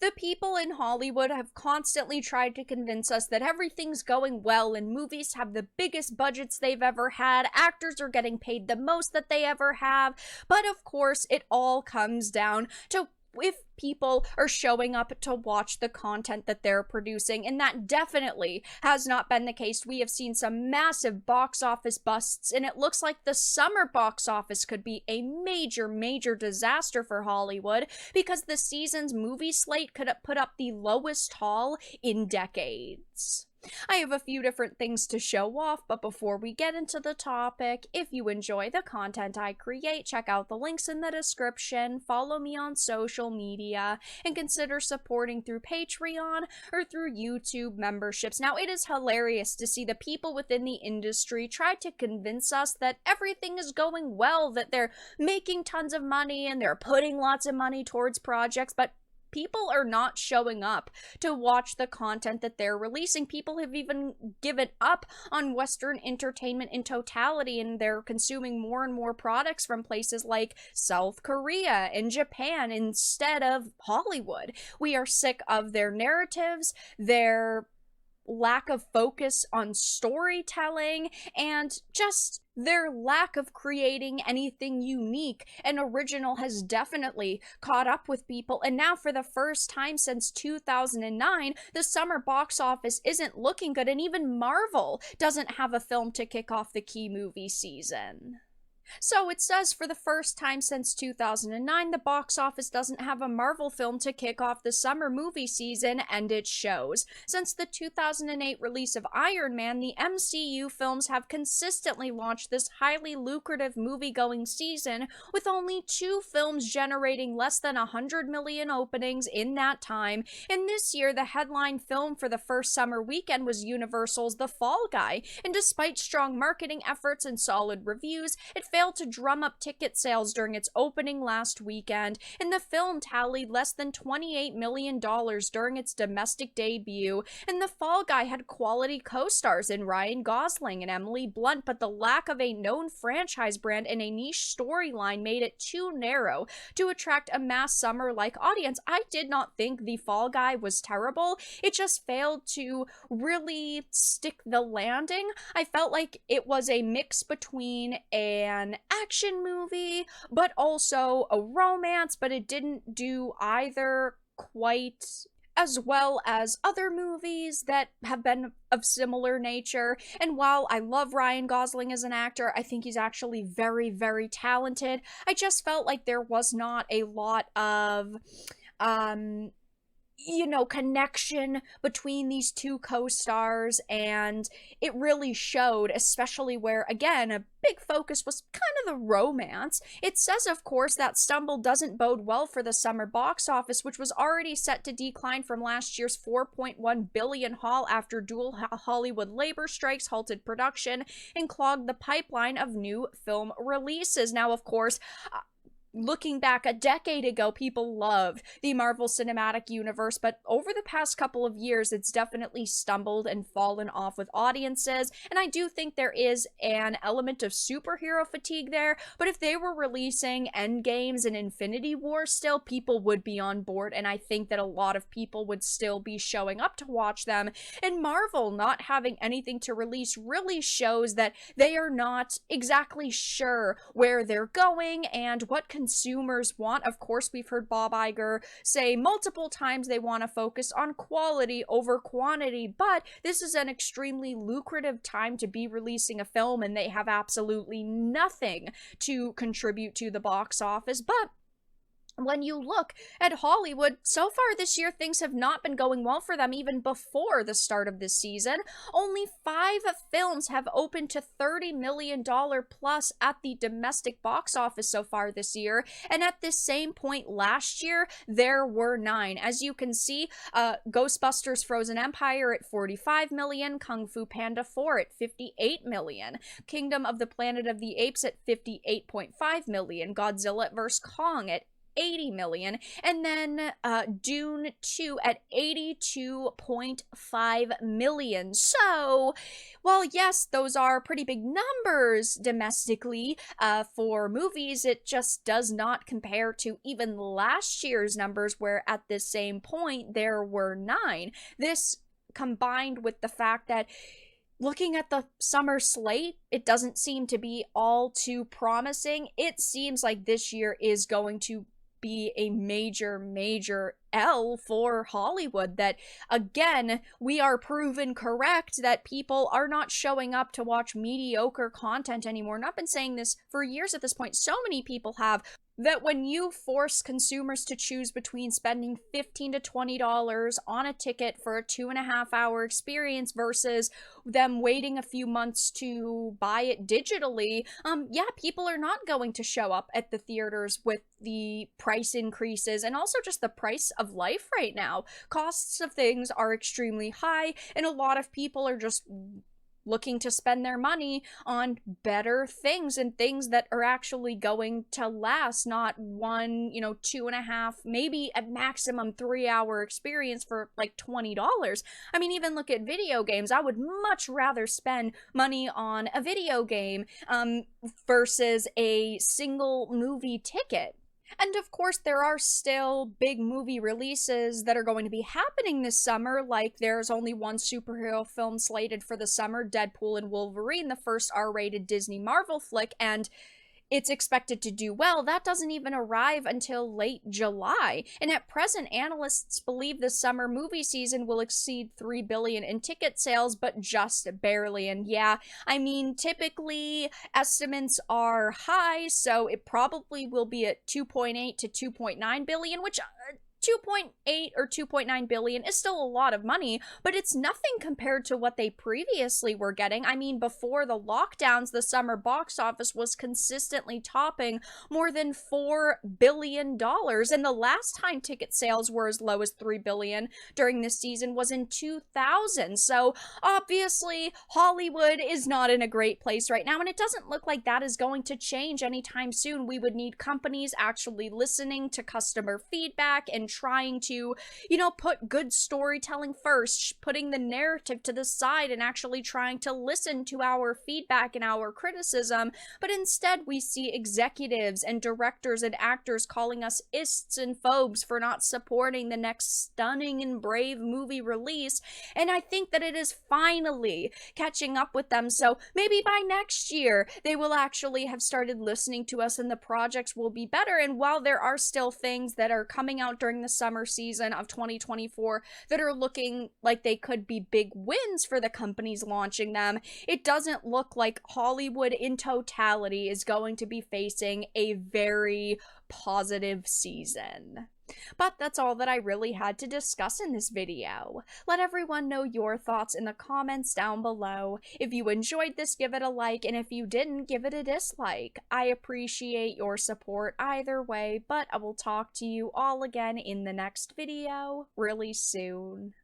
The people in Hollywood have constantly tried to convince us that everything's going well and movies have the biggest budgets they've ever had, actors are getting paid the most that they ever have, but of course, it all comes down to if people are showing up to watch the content that they're producing, and that definitely has not been the case. We have seen some massive box office busts, and it looks like the summer box office could be a major disaster for Hollywood because the season's movie slate could put up the lowest haul in decades. I have a few different things to show off, but before we get into the topic, if you enjoy the content I create, check out the links in the description, follow me on social media, and consider supporting through Patreon or through YouTube memberships. Now, it is hilarious to see the people within the industry try to convince us that everything is going well, that they're making tons of money and they're putting lots of money towards projects, but people are not showing up to watch the content that they're releasing. People have even given up on Western entertainment in totality, and they're consuming more and more products from places like South Korea and Japan instead of Hollywood. We are sick of their narratives, their lack of focus on storytelling, and just their lack of creating anything unique and original has definitely caught up with people. And now, for the first time since 2009, the summer box office isn't looking good, and even Marvel doesn't have a film to kick off the key movie season. So it says for the first time since 2009, the box office doesn't have a Marvel film to kick off the summer movie season, and it shows. Since the 2008 release of Iron Man, the MCU films have consistently launched this highly lucrative movie-going season, with only 2 films generating less than 100 million openings in that time. And this year, the headline film for the first summer weekend was Universal's The Fall Guy, and despite strong marketing efforts and solid reviews, it failed to drum up ticket sales during its opening last weekend, and the film tallied less than $28 million during its domestic debut. And The Fall Guy had quality co-stars in Ryan Gosling and Emily Blunt, but the lack of a known franchise brand and a niche storyline made it too narrow to attract a mass summer-like audience. I did not think The Fall Guy was terrible. It just failed to really stick the landing. I felt like it was a mix between an action movie, but also a romance, but it didn't do either quite as well as other movies that have been of similar nature. And while I love Ryan Gosling as an actor, I think he's actually very talented, I just felt like there was not a lot of connection between these two co-stars, and it really showed, especially where, again, a big focus was kind of the romance. It says, of course, that stumble doesn't bode well for the summer box office, which was already set to decline from last year's $4.1 billion haul after dual Hollywood labor strikes halted production and clogged the pipeline of new film releases. Now, of course, looking back a decade ago, people loved the Marvel Cinematic Universe, but over the past couple of years, it's definitely stumbled and fallen off with audiences, and I do think there is an element of superhero fatigue there, but if they were releasing Endgames and Infinity War still, people would be on board, and I think that a lot of people would still be showing up to watch them, and Marvel not having anything to release really shows that they are not exactly sure where they're going and what consumers want. Of course, we've heard Bob Iger say multiple times they want to focus on quality over quantity, but this is an extremely lucrative time to be releasing a film, and they have absolutely nothing to contribute to the box office. But when you look at Hollywood, so far this year, things have not been going well for them even before the start of this season. Only 5 films have opened to $30 million plus at the domestic box office so far this year, and at this same point last year, there were 9. As you can see, Ghostbusters Frozen Empire at $45 million, Kung Fu Panda 4 at $58 million, Kingdom of the Planet of the Apes at $58.5 million, Godzilla vs. Kong at $80 million, and then Dune 2 at $82.5 million. So, while yes, those are pretty big numbers domestically for movies, it just does not compare to even last year's numbers, where at this same point there were 9. This combined with the fact that looking at the summer slate, it doesn't seem to be all too promising. It seems like this year is going to be a major L for Hollywood. That, again, we are proven correct that people are not showing up to watch mediocre content anymore. And I've been saying this for years at this point. So many people have. That when you force consumers to choose between spending $15 to $20 on a ticket for a 2.5-hour experience versus them waiting a few months to buy it digitally, yeah, people are not going to show up at the theaters with the price increases and also just the price of life right now. Costs of things are extremely high, and a lot of people are just looking to spend their money on better things and things that are actually going to last, not one, 2.5, maybe at maximum 3-hour experience for like $20. I mean, even look at video games. I would much rather spend money on a video game versus a single movie ticket. And of course, there are still big movie releases that are going to be happening this summer, like there's only one superhero film slated for the summer, Deadpool and Wolverine, the first R-rated Disney Marvel flick, and it's expected to do well. That doesn't even arrive until late July. And at present, analysts believe the summer movie season will exceed $3 billion in ticket sales, but just barely. And yeah, I mean, typically estimates are high, so it probably will be at 2.8 to 2.9 billion, which 2.8 or 2.9 billion is still a lot of money, but it's nothing compared to what they previously were getting. I mean, before the lockdowns, the summer box office was consistently topping more than $4 billion. And the last time ticket sales were as low as $3 billion during this season was in 2000. So obviously, Hollywood is not in a great place right now, and it doesn't look like that is going to change anytime soon. We would need companies actually listening to customer feedback and trying to, put good storytelling first, putting the narrative to the side and actually trying to listen to our feedback and our criticism. But instead, we see executives and directors and actors calling us ists and phobes for not supporting the next stunning and brave movie release. And I think that it is finally catching up with them. So maybe by next year, they will actually have started listening to us and the projects will be better. And while there are still things that are coming out during the summer season of 2024 that are looking like they could be big wins for the companies launching them, it doesn't look like Hollywood in totality is going to be facing a very positive season. But that's all that I really had to discuss in this video. Let everyone know your thoughts in the comments down below. If you enjoyed this, give it a like, and if you didn't, give it a dislike. I appreciate your support either way, but I will talk to you all again in the next video really soon.